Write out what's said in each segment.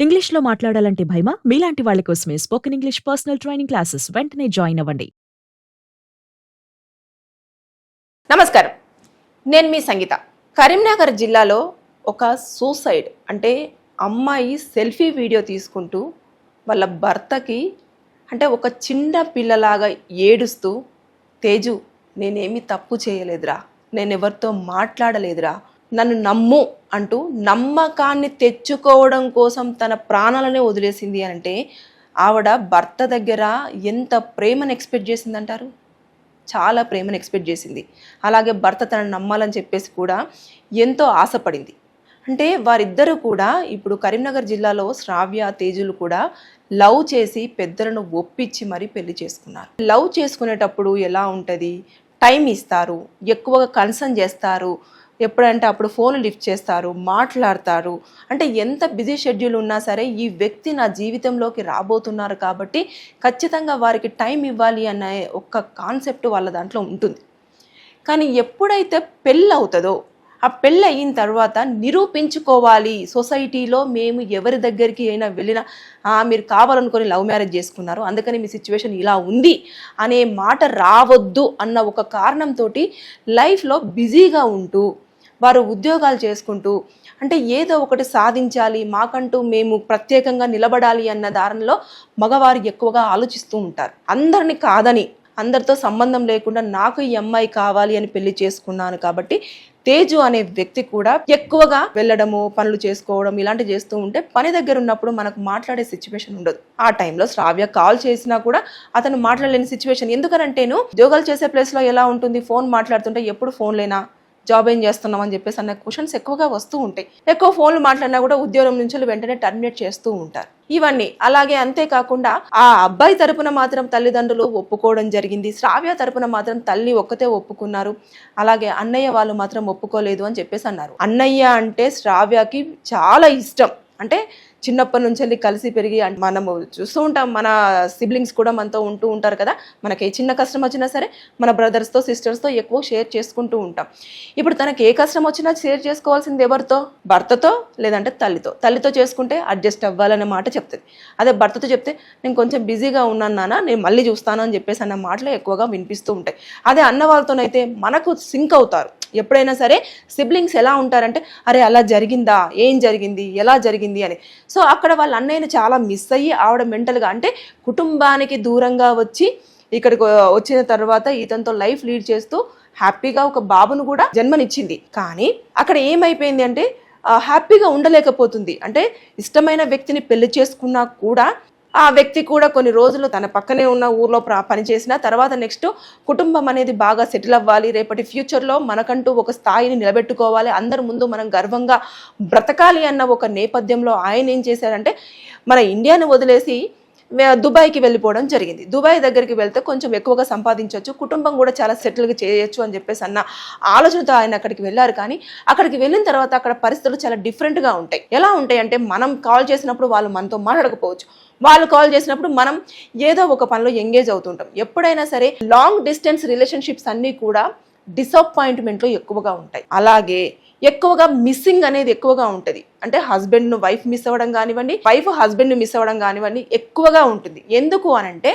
ఇంగ్లీష్‌లో మాట్లాడాలంటే భయమా? మీలాంటి వాళ్ళ కోసమే spoken English personal training classes వెంటనే జాయిన్ అవ్వండి. నమస్కారం. నేను మీ సంగీత. కరీంనగర్ జిల్లాలో ఒక సూసైడ్ అంటే అమ్మాయి సెల్ఫీ వీడియో తీసుకుంటూ వాళ్ళ భర్తకి అంటే ఒక చిన్న పిల్లలాగా ఏడుస్తూ, తేజు నేనేమి తప్పు చేయలేదురా, నేనెవరితో మాట్లాడలేదురా, నన్ను నమ్ము అంటూ నమ్మకాన్ని తెచ్చుకోవడం కోసం తన ప్రాణాలనే వదిలేసింది అంటే ఆవిడ భర్త దగ్గర ఎంత ప్రేమను ఎక్స్పెక్ట్ చేసిందంటారు? చాలా ప్రేమను ఎక్స్పెక్ట్ చేసింది. అలాగే భర్త తనను నమ్మాలని చెప్పేసి కూడా ఎంతో ఆశపడింది. అంటే వారిద్దరూ కూడా ఇప్పుడు కరీంనగర్ జిల్లాలో శ్రావ్య, తేజులు కూడా లవ్ చేసి పెద్దలను ఒప్పించి మరీ పెళ్లి చేసుకున్నారు. లవ్ చేసుకునేటప్పుడు ఎలా ఉంటుంది, టైం ఇస్తారు, ఎక్కువగా కన్సర్న్ చేస్తారు, ఎప్పుడంటే అప్పుడు ఫోన్ లిఫ్ట్ చేస్తారు, మాట్లాడతారు. అంటే ఎంత బిజీ షెడ్యూల్ ఉన్నా సరే ఈ వ్యక్తి నా జీవితంలోకి రాబోతున్నారు కాబట్టి ఖచ్చితంగా వారికి టైం ఇవ్వాలి అనే ఒక కాన్సెప్ట్ వాళ్ళ దాంట్లో ఉంటుంది. కానీ ఎప్పుడైతే పెళ్ళి అవుతుందో ఆ పెళ్ళి అయిన తర్వాత నిరూపించుకోవాలి, సొసైటీలో మేము ఎవరి దగ్గరికి అయినా వెళ్ళినా మీరు కావాలనుకొని లవ్ మ్యారేజ్ చేసుకున్నారు, అందుకని మీ సిచ్యువేషన్ ఇలా ఉంది అనే మాట రావద్దు అన్న ఒక కారణంతో లైఫ్లో బిజీగా ఉంటూ వారు ఉద్యోగాలు చేసుకుంటూ అంటే ఏదో ఒకటి సాధించాలి, మాకంటూ మేము ప్రత్యేకంగా నిలబడాలి అన్న దారిలో మగవారు ఎక్కువగా ఆలోచిస్తూ ఉంటారు. అందరిని కాదని, అందరితో సంబంధం లేకుండా నాకు ఈ అమ్మాయి కావాలి అని పెళ్లి చేసుకున్నాను కాబట్టి తేజు అనే వ్యక్తి కూడా ఎక్కువగా వెళ్ళడము, పనులు చేసుకోవడం ఇలాంటివి చేస్తూ ఉంటే పని దగ్గర ఉన్నప్పుడు మనకు మాట్లాడే సిచ్యువేషన్ ఉండదు. ఆ టైంలో శ్రావ్య కాల్ చేసినా కూడా అతను మాట్లాడలేని సిచ్యువేషన్. ఎందుకనంటేను ఉద్యోగాలు చేసే ప్లేస్లో ఎలా ఉంటుంది, ఫోన్ మాట్లాడుతుంటే ఎప్పుడు ఫోన్ లేనా, జాబ్ ఏం చేస్తున్నాం అని చెప్పేసి అన్న క్వశ్చన్స్ ఎక్కువగా వస్తూ ఉంటాయి. ఎక్కువ ఫోన్లు మాట్లాడినా కూడా ఉద్యోగం నుంచి వెంటనే టర్మినేట్ చేస్తూ ఉంటారు. ఇవన్నీ అలాగే అంతేకాకుండా ఆ అబ్బాయి తరపున మాత్రం తల్లిదండ్రులు ఒప్పుకోవడం జరిగింది, శ్రావ్య తరపున మాత్రం తల్లి ఒక్కతే ఒప్పుకున్నారు, అలాగే అన్నయ్య వాళ్ళు మాత్రం ఒప్పుకోలేదు అని చెప్పేసి అన్నారు. అన్నయ్య అంటే శ్రావ్యకి చాలా ఇష్టం. అంటే చిన్నప్పటి నుంచి వెళ్ళి కలిసి పెరిగి మనము చూస్తూ ఉంటాం, మన సిబ్లింగ్స్ కూడా మనతో ఉంటూ ఉంటారు కదా, మనకి ఏ చిన్న కష్టం వచ్చినా సరే మన బ్రదర్స్తో సిస్టర్స్తో ఎక్కువ షేర్ చేసుకుంటూ ఉంటాం. ఇప్పుడు తనకి ఏ కష్టం వచ్చినా షేర్ చేసుకోవాల్సింది ఎవరితో? భర్తతో, లేదంటే తల్లితో చేసుకుంటే అడ్జస్ట్ అవ్వాలనే మాట చెప్తుంది. అదే భర్తతో చెప్తే నేను కొంచెం బిజీగా ఉన్నాను నాన్న, నేను మళ్ళీ చూస్తాను అని చెప్పేసి అన్న మాటలు ఎక్కువగా వినిపిస్తూ ఉంటాయి. అదే అన్న వాళ్ళతోనైతే మనకు సింక్ అవుతారు. ఎప్పుడైనా సరే సిబ్లింగ్స్ ఎలా ఉంటారంటే అరే అలా జరిగిందా, ఏం జరిగింది, ఎలా జరిగింది అని. సో అక్కడ వాళ్ళ అన్నయ్యని చాలా మిస్ అయ్యి ఆవిడ మెంటల్గా అంటే కుటుంబానికి దూరంగా వచ్చి ఇక్కడికి వచ్చిన తర్వాత ఇతనితో లైఫ్ లీడ్ చేస్తూ హ్యాపీగా ఒక బాబును కూడా జన్మనిచ్చింది. కానీ అక్కడ ఏమైపోయింది అంటే హ్యాపీగా ఉండలేకపోతుంది. అంటే ఇష్టమైన వ్యక్తిని పెళ్లి చేసుకున్నా కూడా ఆ వ్యక్తి కూడా కొన్ని రోజులు తన పక్కనే ఉన్న ఊర్లో పనిచేసిన తర్వాత నెక్స్ట్ కుటుంబం అనేది బాగా సెటిల్ అవ్వాలి, రేపటి ఫ్యూచర్లో మనకంటూ ఒక స్థాయిని నిలబెట్టుకోవాలి, అందరి ముందు మనం గర్వంగా బ్రతకాలి అన్న ఒక నేపథ్యంలో ఆయన ఏం చేశారంటే మన ఇండియాని వదిలేసి దుబాయ్కి వెళ్ళిపోవడం జరిగింది. దుబాయ్ దగ్గరికి వెళ్తే కొంచెం ఎక్కువగా సంపాదించవచ్చు, కుటుంబం కూడా చాలా సెటిల్గా చేయొచ్చు అని చెప్పేసి అన్న ఆలోచనతో ఆయన అక్కడికి వెళ్ళారు. కానీ అక్కడికి వెళ్ళిన తర్వాత అక్కడ పరిస్థితులు చాలా డిఫరెంట్గా ఉంటాయి. ఎలా ఉంటాయి అంటే మనం కాల్ చేసినప్పుడు వాళ్ళు మనతో మాట్లాడకపోవచ్చు, వాళ్ళు కాల్ చేసినప్పుడు మనం ఏదో ఒక పనిలో ఎంగేజ్ అవుతుంటాం. ఎప్పుడైనా సరే లాంగ్ డిస్టెన్స్ రిలేషన్షిప్స్ అన్నీ కూడా డిసప్పాయింట్మెంట్లో ఎక్కువగా ఉంటాయి. అలాగే ఎక్కువగా మిస్సింగ్ అనేది ఎక్కువగా ఉంటుంది. అంటే హస్బెండ్ను వైఫ్ మిస్ అవ్వడం కానివ్వండి, వైఫ్ హస్బెండ్ను మిస్ అవ్వడం కానివ్వండి ఎక్కువగా ఉంటుంది. ఎందుకు అనంటే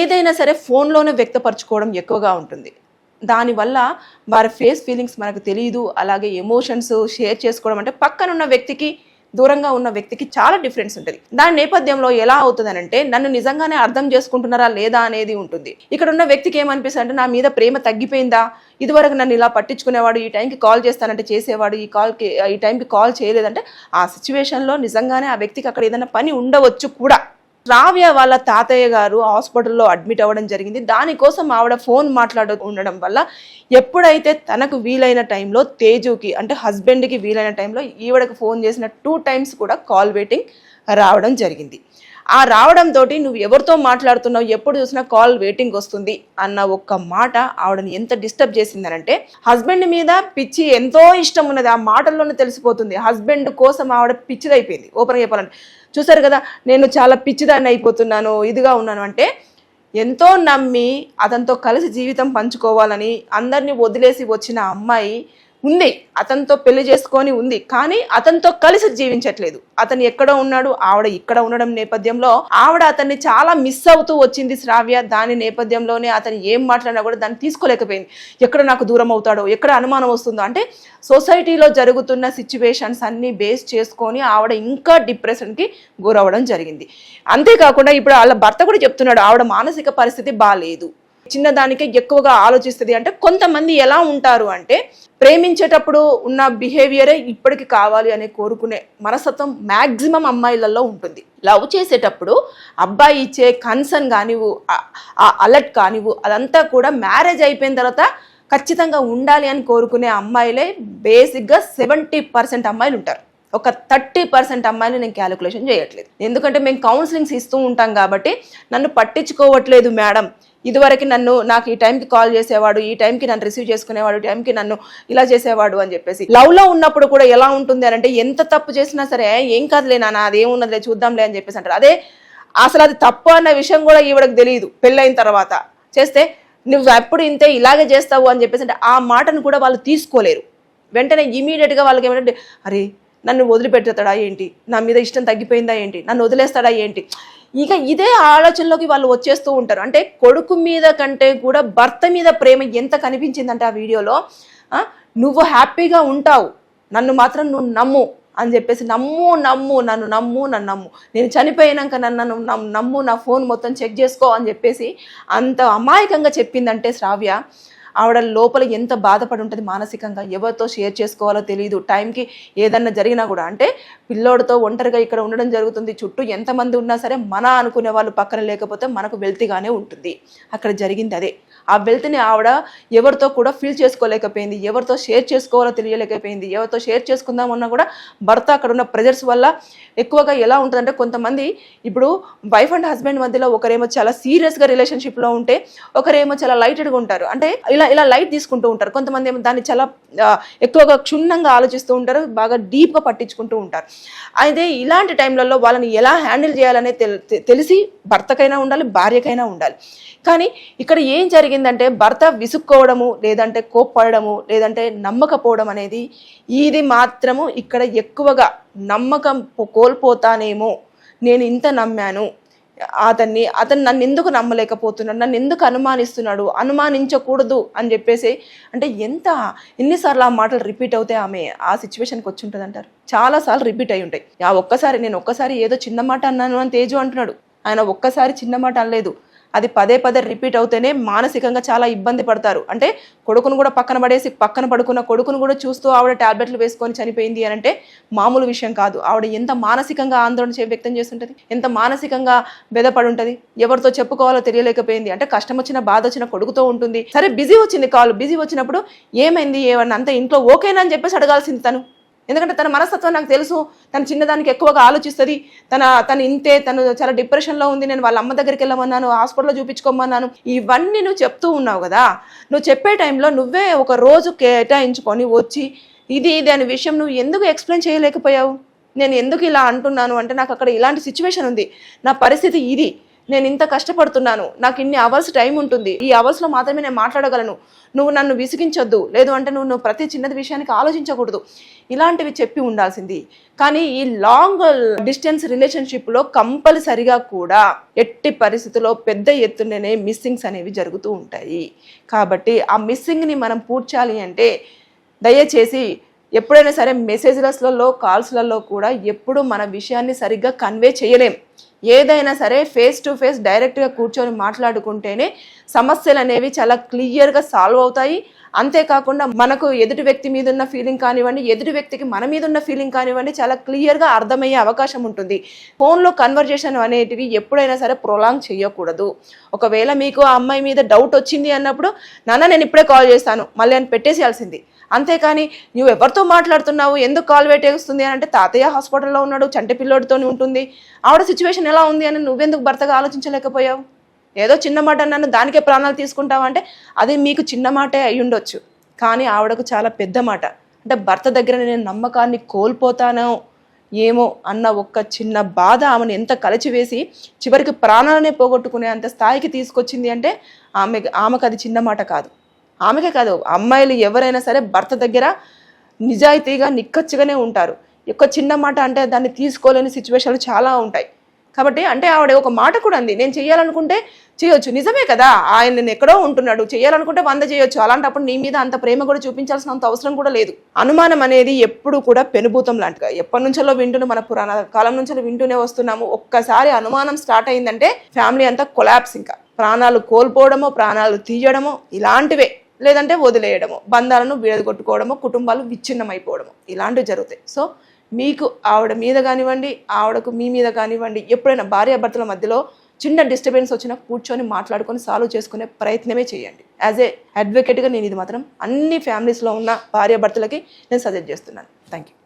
ఏదైనా సరే ఫోన్లోనే వ్యక్తపరచుకోవడం ఎక్కువగా ఉంటుంది. దానివల్ల వారి ఫేస్ ఫీలింగ్స్ మనకు తెలియదు. అలాగే ఎమోషన్స్ షేర్ చేసుకోవడం అంటే పక్కనున్న వ్యక్తికి దూరంగా ఉన్న వ్యక్తికి చాలా డిఫరెన్స్ ఉంటుంది. దాని నేపథ్యంలో ఎలా అవుతుంది అంటే నన్ను నిజంగానే అర్థం చేసుకుంటున్నారా లేదా అనేది ఉంటుంది. ఇక్కడ ఉన్న వ్యక్తికి ఏమనిపిస్తుంది అంటే నా మీద ప్రేమ తగ్గిపోయిందా, ఇదివరకు నన్ను ఇలా పట్టించుకునేవాడు, ఈ టైంకి కాల్ చేస్తానంటే చేసేవాడు, ఈ టైంకి కాల్ చేయలేదంటే ఆ సిచ్యువేషన్లో నిజంగానే ఆ వ్యక్తికి అక్కడ ఏదైనా పని ఉండవచ్చు కూడా. శ్రావ్య వాళ్ళ తాతయ్య గారు హాస్పిటల్లో అడ్మిట్ అవ్వడం జరిగింది. దానికోసం ఆవిడ ఫోన్ ఉండడం వల్ల ఎప్పుడైతే తనకు వీలైన టైంలో తేజుకి అంటే హస్బెండ్కి వీలైన టైంలో ఈవిడకి ఫోన్ చేసిన 2 times కూడా కాల్ వెయిటింగ్ రావడం జరిగింది. ఆ రావడంతో నువ్వు ఎవరితో మాట్లాడుతున్నావు, ఎప్పుడు చూసినా కాల్ వెయిటింగ్ వస్తుంది అన్న ఒక్క మాట ఆవిడని ఎంత డిస్టర్బ్ చేసిందనంటే హస్బెండ్ మీద పిచ్చి ఎంతో ఇష్టం ఉన్నది, ఆ మాటల్లోనే తెలిసిపోతుంది. హస్బెండ్ కోసం ఆవిడ పిచ్చిదైపోయింది. ఓపెన్గా చెప్పాలంటే చూసారు కదా, నేను చాలా పిచ్చిదాన్ని అయిపోతున్నాను, ఇదిగా ఉన్నాను అంటే ఎంతో నమ్మి అతనితో కలిసి జీవితం పంచుకోవాలని అందరినీ వదిలేసి వచ్చిన అమ్మాయి ఉంది, అతనితో పెళ్లి చేసుకొని ఉంది, కానీ అతనితో కలిసి జీవించట్లేదు. అతను ఎక్కడో ఉన్నాడు, ఆవిడ ఇక్కడ ఉండడం నేపథ్యంలో ఆవిడ అతన్ని చాలా మిస్ అవుతూ వచ్చింది శ్రావ్య. దాని నేపథ్యంలోనే అతను ఏం మాట్లాడినా కూడా దాన్ని తీసుకోలేకపోయింది. ఎక్కడ నాకు దూరం అవుతాడో, ఎక్కడ అనుమానం వస్తుందో, అంటే సొసైటీలో జరుగుతున్న సిచ్యువేషన్స్ అన్ని బేస్ చేసుకొని ఆవిడ ఇంకా డిప్రెషన్కి గురవడం జరిగింది. అంతేకాకుండా ఇప్పుడు వాళ్ళ భర్త కూడా చెప్తున్నాడు ఆవిడ మానసిక పరిస్థితి బాగాలేదు, చిన్నదానికే ఎక్కువగా ఆలోచిస్తుంది. అంటే కొంతమంది ఎలా ఉంటారు అంటే ప్రేమించేటప్పుడు ఉన్న బిహేవియరే ఇప్పటికి కావాలి అనే కోరుకునే మనస్తత్వం మ్యాక్సిమం అమ్మాయిలలో ఉంటుంది. లవ్ చేసేటప్పుడు అబ్బాయి ఇచ్చే కన్సర్న్ కానివ్వు, అలర్ట్ కానివ్వు, అదంతా కూడా మ్యారేజ్ అయిపోయిన తర్వాత ఖచ్చితంగా ఉండాలి అని కోరుకునే అమ్మాయిలే బేసిక్గా 70% అమ్మాయిలు ఉంటారు. ఒక 30% అమ్మాయిలు నేను క్యాలిక్యులేషన్ చేయట్లేదు, ఎందుకంటే మేము కౌన్సిలింగ్స్ ఇస్తూ ఉంటాం కాబట్టి నన్ను పట్టించుకోవట్లేదు మేడం, ఇదివరకు నాకు ఈ టైంకి కాల్ చేసేవాడు, ఈ టైంకి నన్ను రిసీవ్ చేసుకునేవాడు, ఈ టైంకి నన్ను ఇలా చేసేవాడు అని చెప్పేసి. లవ్లో ఉన్నప్పుడు కూడా ఎలా ఉంటుంది అని అంటే ఎంత తప్పు చేసినా సరే ఏం కాదులే నాన్న, అదేమున్నదిలే చూద్దాంలే అని చెప్పేసి అంటారు. అదే అసలు అది తప్పు అన్న విషయం కూడా ఈవిడకి తెలియదు. పెళ్ళైన తర్వాత చేస్తే నువ్వు ఎప్పుడు ఇంతే ఇలాగే చేస్తావు అని చెప్పేసి అంటే ఆ మాటను కూడా వాళ్ళు తీసుకోలేరు. వెంటనే ఇమీడియట్గా వాళ్ళకి ఏమంటే అరే నన్ను వదిలిపెడతాడా ఏంటి, నా మీద ఇష్టం తగ్గిపోయిందా ఏంటి, నన్ను వదిలేస్తాడా ఏంటి, ఇక ఇదే ఆలోచనలోకి వాళ్ళు వచ్చేస్తూ ఉంటారు. అంటే కొడుకు మీద కంటే కూడా భర్త మీద ప్రేమ ఎంత కనిపించిందంటే ఆ వీడియోలో, నువ్వు హ్యాపీగా ఉంటావు, నన్ను మాత్రం నువ్వు నమ్ము అని చెప్పేసి, నన్ను నమ్ము, నేను చనిపోయినాక నన్ను నమ్ము, నా ఫోన్ మొత్తం చెక్ చేసుకో అని చెప్పేసి అంత అమాయకంగా చెప్పిందంటే శ్రావ్య, ఆవిడ లోపల ఎంత బాధపడి ఉంటుంది మానసికంగా, ఎవరితో షేర్ చేసుకోవాలో తెలియదు. టైంకి ఏదన్నా జరిగినా కూడా, అంటే పిల్లోడితో ఒంటరిగా ఇక్కడ ఉండడం జరుగుతుంది, చుట్టూ ఎంతమంది ఉన్నా సరే మన అనుకునే వాళ్ళు పక్కన లేకపోతే మనకు వెల్తిగానే ఉంటుంది. అక్కడ జరిగింది అదే. ఆ వెల్త్ని ఆవిడ ఎవరితో కూడా ఫీల్ చేసుకోలేకపోయింది, ఎవరితో షేర్ చేసుకోవాలో తెలియలేకపోయింది. ఎవరితో షేర్ చేసుకుందామన్నా కూడా భర్త అక్కడ ఉన్న ప్రెజర్స్ వల్ల ఎక్కువగా ఎలా ఉంటుందంటే, కొంతమంది ఇప్పుడు వైఫ్ అండ్ హస్బెండ్ మధ్యలో ఒకరేమో చాలా సీరియస్గా రిలేషన్షిప్లో ఉంటే ఒకరేమో చాలా లైటెడ్గా ఉంటారు, అంటే ఇలా లైట్ తీసుకుంటూ ఉంటారు. కొంతమంది ఏమో దాన్ని చాలా ఎక్కువగా క్షుణ్ణంగా ఆలోచిస్తూ ఉంటారు, బాగా డీప్గా పట్టించుకుంటూ ఉంటారు. అయితే ఇలాంటి టైంలలో వాళ్ళని ఎలా హ్యాండిల్ చేయాలనే తెలిసి భర్తకైనా ఉండాలి, భార్యకైనా ఉండాలి. కానీ ఇక్కడ ఏం జరిగిందంటే భర్త విసుక్కోవడము, లేదంటే కోప్పడము, లేదంటే నమ్మకపోవడం అనేది, ఇది మాత్రము ఇక్కడ ఎక్కువగా నమ్మకం కోల్పోతానేమో, నేను ఇంత నమ్మాను అతను నన్ను ఎందుకు నమ్మలేకపోతున్నాడు, నన్ను ఎందుకు అనుమానిస్తున్నాడు, అనుమానించకూడదు అని చెప్పేసి, అంటే ఎన్నిసార్లు ఆ మాటలు రిపీట్ అవుతాయి ఆమె ఆ సిచ్యువేషన్కి వచ్చి ఉంటుంది అంటారు. చాలాసార్లు రిపీట్ అయి ఉంటాయి. నేను ఒక్కసారి ఏదో చిన్న మాట అన్నాను అని తేజు అంటున్నాడు. ఆయన ఒక్కసారి చిన్న మాట అనలేదు, అది పదే రిపీట్ అవుతేనే మానసికంగా చాలా ఇబ్బంది పడతారు. అంటే కొడుకును కూడా పక్కన పడేసి పక్కన పడుకున్న కొడుకును కూడా చూస్తూ ఆవిడ టాబ్లెట్లు వేసుకొని చనిపోయింది అని అంటే మామూలు విషయం కాదు. ఆవిడ ఎంత మానసికంగా ఆందోళన వ్యక్తం చేస్తుంటుంది, ఎంత మానసికంగా బెదపడి ఉంటుంది, ఎవరితో చెప్పుకోవాలో తెలియలేకపోయింది. అంటే కష్టం వచ్చిన బాధ వచ్చిన కొడుకుతో ఉంటుంది. సరే బిజీ వచ్చింది, కాల్ బిజీ వచ్చినప్పుడు ఏమైంది ఏమన్నా అంత ఇంట్లో ఓకేనా అని చెప్పేసి అడగాల్సింది తను. ఎందుకంటే తన మనస్తత్వం నాకు తెలుసు, తను చిన్నదానికి ఎక్కువగా ఆలోచిస్తుంది, తను ఇంతే, తను చాలా డిప్రెషన్లో ఉంది, నేను వాళ్ళ అమ్మ దగ్గరికి వెళ్ళమన్నాను, హాస్పిటల్లో చూపించుకోమన్నాను, ఇవన్నీ నువ్వు చెప్తూ ఉన్నావు కదా. నువ్వు చెప్పే టైంలో నువ్వే ఒక రోజు కేటాయించుకొని వచ్చి ఇది అనే విషయం నువ్వు ఎందుకు ఎక్స్ప్లెయిన్ చేయలేకపోయావు? నేను ఎందుకు ఇలా అంటున్నాను అంటే, నాకు అక్కడ ఇలాంటి సిచ్యువేషన్ ఉంది, నా పరిస్థితి ఇది, నేను ఇంత కష్టపడుతున్నాను, నాకు ఇన్ని అవర్స్ టైం ఉంటుంది, ఈ అవర్స్లో మాత్రమే నేను మాట్లాడగలను, నువ్వు నన్ను విసిగించొద్దు, లేదు అంటే నువ్వు ప్రతి చిన్నది విషయానికి ఆలోచించకూడదు, ఇలాంటివి చెప్పి ఉండాల్సింది. కానీ ఈ లాంగ్ డిస్టెన్స్ రిలేషన్షిప్లో కంపల్సరిగా కూడా ఎట్టి పరిస్థితుల్లో పెద్ద ఎత్తుననే మిస్సింగ్స్ అనేవి జరుగుతూ ఉంటాయి. కాబట్టి ఆ మిస్సింగ్ని మనం పూడ్చాలి అంటే దయచేసి ఎప్పుడైనా సరే మెసేజ్లలో కాల్స్లలో కూడా ఎప్పుడు మన విషయాన్ని సరిగ్గా కన్వే చేయలేం. ఏదైనా సరే ఫేస్ టు ఫేస్ డైరెక్ట్గా కూర్చొని మాట్లాడుకుంటేనే సమస్యలు అనేవి చాలా క్లియర్గా సాల్వ్ అవుతాయి. అంతేకాకుండా మనకు ఎదుటి వ్యక్తి మీద ఉన్న ఫీలింగ్ కానివ్వండి, ఎదుటి వ్యక్తికి మన మీద ఉన్న ఫీలింగ్ కానివ్వండి, చాలా క్లియర్గా అర్థమయ్యే అవకాశం ఉంటుంది. ఫోన్లో కన్వర్జేషన్ అనేటివి ఎప్పుడైనా సరే ప్రొలాంగ్ చేయకూడదు. ఒకవేళ మీకు ఆ అమ్మాయి మీద డౌట్ వచ్చింది అన్నప్పుడు, నాన్న నేను ఇప్పుడే కాల్ చేస్తాను మళ్ళీ అని పెట్టేసేయాల్సింది. అంతేకాని నువ్వు ఎవరితో మాట్లాడుతున్నావు, ఎందుకు కాల్ పెట్టేస్తుంది అని అంటే, తాతయ్య హాస్పిటల్లో ఉన్నాడు, చంటి పిల్లోడితో ఉంటుంది, ఆవిడ సిచ్యువేషన్ ఎలా ఉంది అని నువ్వెందుకు భర్తగా ఆలోచించలేకపోయావు? ఏదో చిన్న మాట అన్నాను దానికే ప్రాణాలు తీసుకుంటావు అంటే అది మీకు చిన్న మాటే అయి ఉండొచ్చు, కానీ ఆవిడకు చాలా పెద్ద మాట. అంటే భర్త దగ్గర నేను నమ్మకాన్ని కోల్పోతానో ఏమో అన్న ఒక్క చిన్న బాధ ఆమెను ఎంత కలిచివేసి చివరికి ప్రాణాలనే పోగొట్టుకునే అంత స్థాయికి తీసుకొచ్చింది అంటే ఆమెకు అది చిన్న మాట కాదు. ఆమెకే కాదు, అమ్మాయిలు ఎవరైనా సరే భర్త దగ్గర నిజాయితీగా నిక్కచ్చిగానే ఉంటారు. ఎక్కువ చిన్న మాట అంటే దాన్ని తీసుకోలేని సిచ్యువేషన్లు చాలా ఉంటాయి. కాబట్టి అంటే ఆవిడ ఒక మాట కూడా అంది, నేను చేయాలనుకుంటే చేయొచ్చు. నిజమే కదా, ఆయన నేను ఎక్కడో ఉంటున్నాడు, చేయాలనుకుంటే 100 చేయొచ్చు. అలాంటప్పుడు నీ మీద అంత ప్రేమ కూడా చూపించాల్సిన అంత అవసరం కూడా లేదు. అనుమానం అనేది ఎప్పుడు కూడా పెనుభూతం లాంటిగా, ఎప్పటి నుంచో వింటున్న మన పురాణ కాలం నుంచి వింటూనే వస్తున్నాము. ఒక్కసారి అనుమానం స్టార్ట్ అయిందంటే ఫ్యామిలీ అంతా కొలాప్స్, ఇంకా ప్రాణాలు కోల్పోవడమో ప్రాణాలు తీయడమో ఇలాంటివే, లేదంటే వదిలేయడము, బంధాలను విడగొట్టుకోవడము, కుటుంబాలు విచ్ఛిన్నమైపోవడము ఇలాంటివి జరుగుతాయి. సో మీకు ఆవిడ మీద కానివ్వండి, ఆవిడకు మీ మీద కానివ్వండి, ఎప్పుడైనా భార్యాభర్తల మధ్యలో చిన్న డిస్టర్బెన్స్ వచ్చినా కూర్చొని మాట్లాడుకొని సాల్వ్ చేసుకునే ప్రయత్నమే చేయండి. యాజ్ ఏ అడ్వకేట్గా నేను ఇది మాత్రం అన్ని ఫ్యామిలీస్లో ఉన్న భార్యాభర్తలకి నేను సజెస్ట్ చేస్తున్నాను. Thank you.